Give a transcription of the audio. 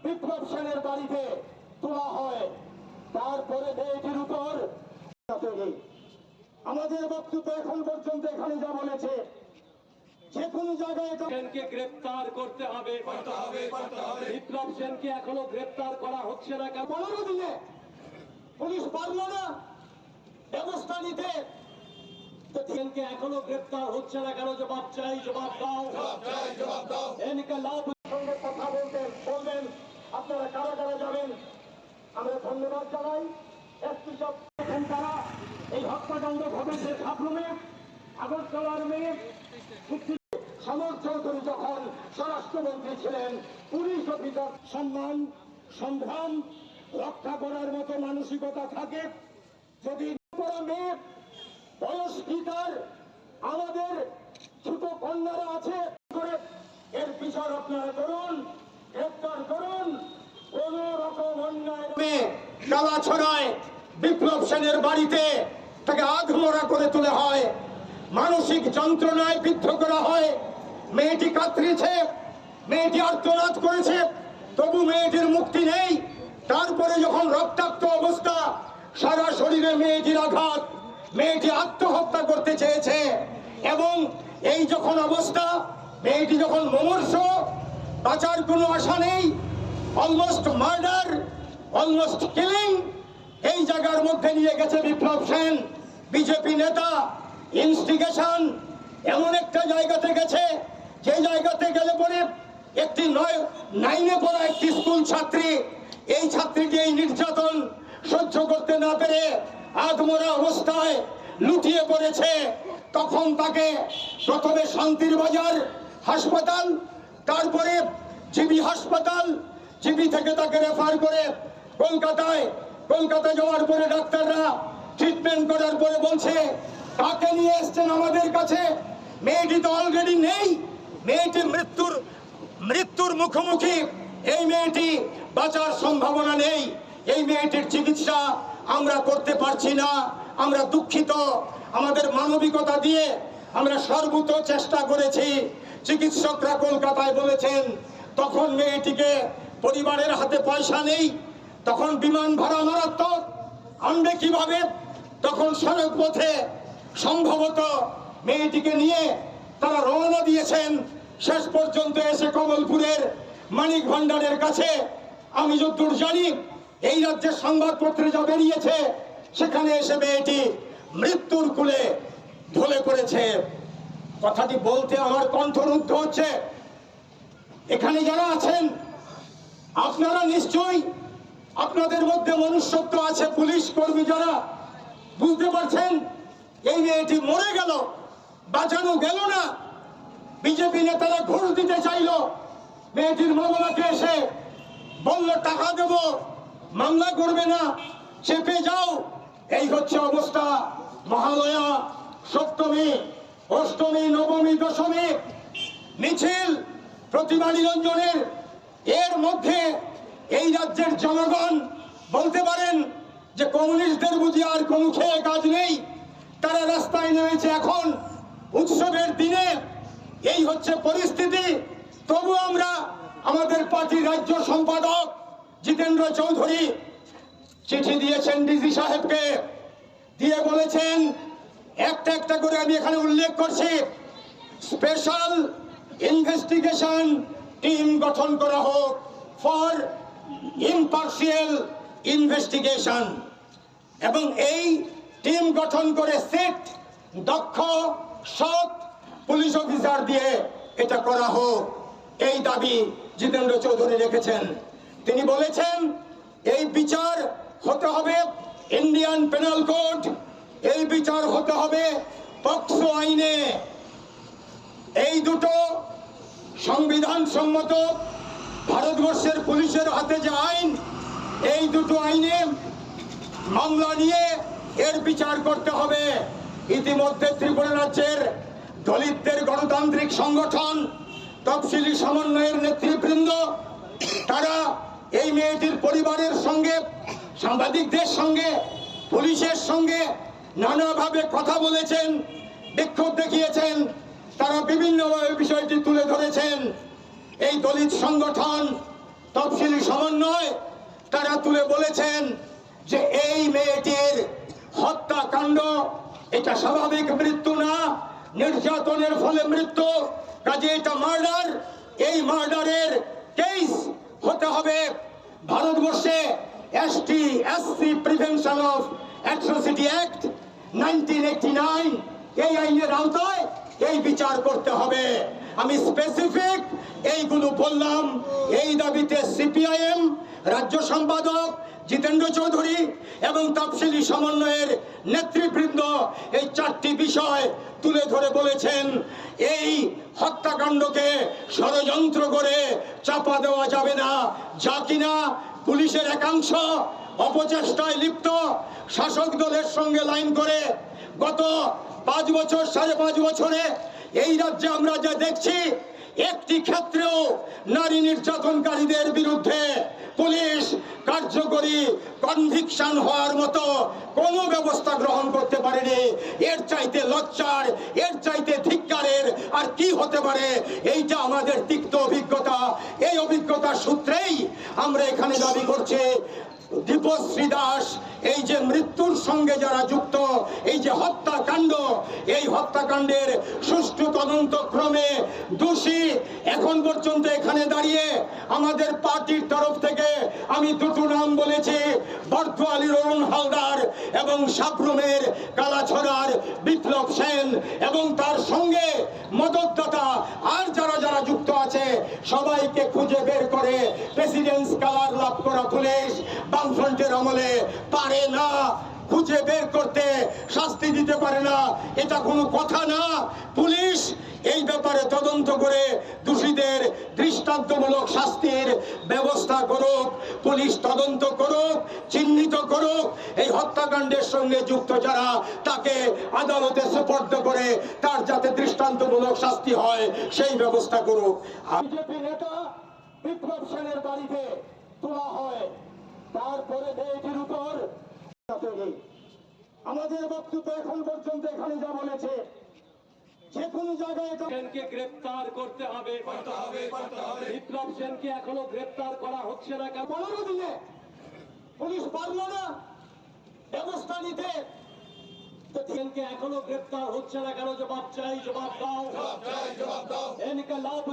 বিপ্লব সেনের বাড়িতে তোলা হয়, তারপরে মেয়েটির উপর আমাদের বক্তব্য এখন পর্যন্ত এখানে যা বলেছে, যে কোনো জায়গায় সেনকে গ্রেপ্তার করতে হবে। বিপ্লব সেনকে এখনো গ্রেপ্তার করা হচ্ছে না কেন? 15 দিনে পুলিশ পারল না ব্যবস্থা নিতে, সেনকে এখনো গ্রেপ্তার হচ্ছে না কেন? জবাব চাই, জবাব দাও। এনকে লাভ সঙ্গে কথা বলবেন আপনারা কারা কারা যাবেন। আমরা ধন্যবাদ জানাই। এসপি সব তারা এই হত্যাকাণ্ড ঘটেছে সাবরুমে, আগরতলার মেয়ে সমর্থন করে যখন স্বরাষ্ট্রমন্ত্রী ছিলেন, পুলিশ অফিসার সম্মান সংগ্রাম রক্ষা করার মতো মানসিকতা থাকে, যদি মেয়ে বয়স গীতার আমাদের ছোট কন্যারা আছে, এর বিচার আপনারা করুন, গ্রেপ্তার করুন। কোন রকম অন্যায় কালা ছড়ায় বিপ্লব সেনের বাড়িতে তাকে আধমরা করে তোলা হয়, মানসিক যন্ত্রণায় বিদ্ধ করা হয়। মেয়েটি কাতরিছে, মেয়েটি আর্তনাদ করেছে, তবু মেয়েটির মুক্তি নেই। তারপরে যখন রক্তাক্ত অবস্থা, সারা শরীরে মেয়েটির আঘাত, মেয়েটি আত্মহত্যা করতে চেয়েছে, এবং এই যখন অবস্থা, মেয়েটি যখন মুমূর্ষ, বাঁচার কোনো আশা নেই, অলমোস্ট মার্ডার, অলমোস্ট কিলিং, এই জায়গার মধ্যে নিয়ে গেছে বিপ্লব সেন, বিজেপি নেতা। ইনস্টিগেশন এমন একটা জায়গাতে গেছে, যে জায়গাতে গেলে পরে একটি 9-এ পড়া একটি স্কুল ছাত্রী, এই ছাত্রীটি এই নির্যাতন সহ্য করতে না পেরে আধমরা অবস্থায় লুটিয়ে পড়েছে। তখন তাকে প্রথমে শান্তির বাজার হাসপাতাল, তারপরে জিবি হাসপাতাল, জিবি থেকে তাকে রেফার করে কলকাতা যাওয়ার পরে ডাক্তাররা ট্রিটমেন্ট করার পরে বলছে, তাকে নিয়ে এসছেন আমাদের কাছে, মেয়েটি তো অলরেডি নেই, মেয়েটি মৃত্যুর মুখোমুখি, এই মেয়েটি বাঁচার সম্ভাবনা নেই, এই মেয়েটির চিকিৎসা আমরা করতে পারছি না, আমরা দুঃখিত। আমাদের মানবিকতা দিয়ে আমরা সর্বোচ্চ চেষ্টা করেছি। চিকিৎসকরা কলকাতায় বলেছেন, তখন মেয়েটিকে পরিবারের হাতে পয়সা নেই, তখন বিমান ভাড়া মারাত্মক, আনবে কিভাবে? তখন সড়ক পথে সম্ভবত মেয়েটিকে নিয়ে তারা রওনা দিয়েছেন। শেষ পর্যন্ত এসে কমলপুরের মানিক ভান্ডারের কাছে, আমি যতদূর জানি এই রাজ্যের সংবাদপত্রে যা বেরিয়েছে, সেখানে এসে মেয়েটি মৃত্যুর কোলে ঢলে পড়েছে। কথাটি বলতে আমার কণ্ঠরুদ্ধ হচ্ছে। এখানে যারা আছেন, আপনারা নিশ্চয়ই, আপনাদের মধ্যে মনুষ্যত্ব আছে, পুলিশ কর্মী যারা, বুঝতে পারছেন এই মেয়েটি মরে গেল, বাঁচানো গেল না। বিজেপি নেতারা ঘুষ দিতে চাইল, মেয়েটির মামলাকে এসে বলল টাকা দেব, মামলা করবে না, চেপে যাও। এই হচ্ছে অবস্থা। মহালয়া, সপ্তমী, অষ্টমী, নবমী, দশমী মিছিল, প্রতিমা নিরঞ্জনের, এর মধ্যে এই রাজ্যের জনগণ বলতে পারেন যে কমিউনিস্টদের বুঝি আর কোনো খেয়ে কাজ নেই, তারা রাস্তায় নেমেছে এখন উৎসবের দিনে। এই হচ্ছে পরিস্থিতি। তবু আমরা, আমাদের পার্টির রাজ্য সম্পাদক জিতেন্দ্র চৌধুরী চিঠি দিয়েছেন ডিজি সাহেবকে, দিয়ে বলেছেন, একটা একটা করে আমি এখানে উল্লেখ করছি, স্পেশাল ইনভেস্টিগেশন টিম গঠন করা হোক ফর ইম্পার্শিয়াল ইনভেস্টিগেশন, এবং এই টিম গঠন করে সেট দক্ষ সৎ পুলিশ অফিসার দিয়ে এটা করা হোক, এই দাবি জিতেন্দ্র চৌধুরী রেখেছেন। তিনি বলেছেন এই বিচার হতে হবে ইন্ডিয়ান পেনাল কোড, এই বিচার হতে হবে পক্সো আইনে। এই দুটো সংবিধান সম্মত ভারতবর্ষের পুলিশের হাতে যে আইন, এই দুটো আইনে মামলা নিয়ে এর বিচার করতে হবে। ইতিমধ্যে ত্রিপুরা রাজ্যের দলিতদের গণতান্ত্রিক সংগঠন তফসিলি সমন্বয়ের নেতৃবৃন্দ, তারা এই মেয়েটির পরিবারের সঙ্গে, সাংবাদিকদের সঙ্গে, পুলিশের সঙ্গে নানাভাবে কথা বলেছেন, বিক্ষোভ দেখিয়েছেন, তারা বিভিন্নভাবে বিষয়টি তুলে ধরেছেন। এই দলিত সংগঠন তফসিলি সমন্বয় তারা তুলে বলেছেন যে এই মেয়েটির হত্যাকাণ্ড এটা স্বাভাবিক মৃত্যু না, নির্যাতনের ফলে মৃত্যু, কাজে এটা মার্ডার। এই মার্ডারের কেস হতে হবে ভারতবর্ষে ST SC prevention of atrocity act 1989 এই আইনের আওতায় এই বিচার করতে হবে। আমি স্পেসিফিক এইগুলো বললাম। এই দাবিতে সিপিআইএম রাজ্য সম্পাদক জিতেন্দ্র চৌধুরী এবং তফসিলি সমন্বয়ের নেতৃবৃন্দ এই চারটি বিষয় তুলে ধরে বলেছেন এই হত্যাকাণ্ডকে ষড়যন্ত্র করে চাপা দেওয়া যাবে না, যা কিনা পুলিশের একাংশ অপচেষ্টায় লিপ্ত, শাসক দলের সঙ্গে লাইন করে গত 5 বছর 5.5 বছরে এই রাজ্যে আমরা যা দেখছি একটি ক্ষেত্রেও নারী নির্যাতনকারীদের বিরুদ্ধে পুলিশ কার্যকরী কনভিকশন হওয়ার মতো কোনো ব্যবস্থা গ্রহণ করতে পারেনি। এর চাইতে লজ্জার, এর চাইতে ধিক্কারের আর কি হতে পারে? এইটা আমাদের তিক্ত অভিজ্ঞতা। এই অভিজ্ঞতার সূত্রেই আমরা এখানে দাবি করছি দীপশ্রী দাস এই যে মৃত্যুর সঙ্গে যারা যুক্ত, এই যে হত্যাকাণ্ড, এই হত্যাকাণ্ডের সুষ্ঠু তদন্ত ক্রমে দোষী এখন পর্যন্ত এখানে দাঁড়িয়ে আমাদের পার্টির তরফ থেকে আমি দুটো নাম বলেছি, বর্ধমানের অরুণ হালদার এবং সাবরুমের কালাছড়ার বিপ্লব সেন এবং তার সঙ্গে মদতদাতা আর যারা যারা যুক্ত আছে সবাইকে খুঁজে বের করে প্রেসিডেন্টস কালার লাভ করা পুলিশ বামফ্রন্টের আমলে পারে না খুঁজে বের করতে, শাস্তি দিতে পারে না। এটা কোনো কথা না। পুলিশ এই ব্যাপারে তদন্ত করে দোষীদের দৃষ্টান্তমূলক শাস্তির ব্যবস্থা করুক, পুলিশ তদন্ত করুক, চিহ্নিত করুক এই হত্যাকাণ্ডের সঙ্গে যুক্ত যারা, তাকে আদালতে সুপর্দ করে তার যাতে দৃষ্টান্তমূলক শাস্তি হয় সেই ব্যবস্থা করুক। বিজেপি নেতা বিপ্লব সেনের বাড়িতে তোলা হয়, তারপরে মেয়েটির উপর আমাদের বক্তব্য এখন পর্যন্ত এখানে যা বলেছে যে কোনো জায়গায় সেনকে গ্রেপ্তার করতে হবে। বিপ্লব সেনকে এখনো গ্রেপ্তার করা হচ্ছে না কেন? 15 দিনে পুলিশ পারলো না ব্যবস্থা নিতে। সেনকে এখনো গ্রেপ্তার হচ্ছে না কেন? জবাব চাই, জবাব দাও। এনকে লাভ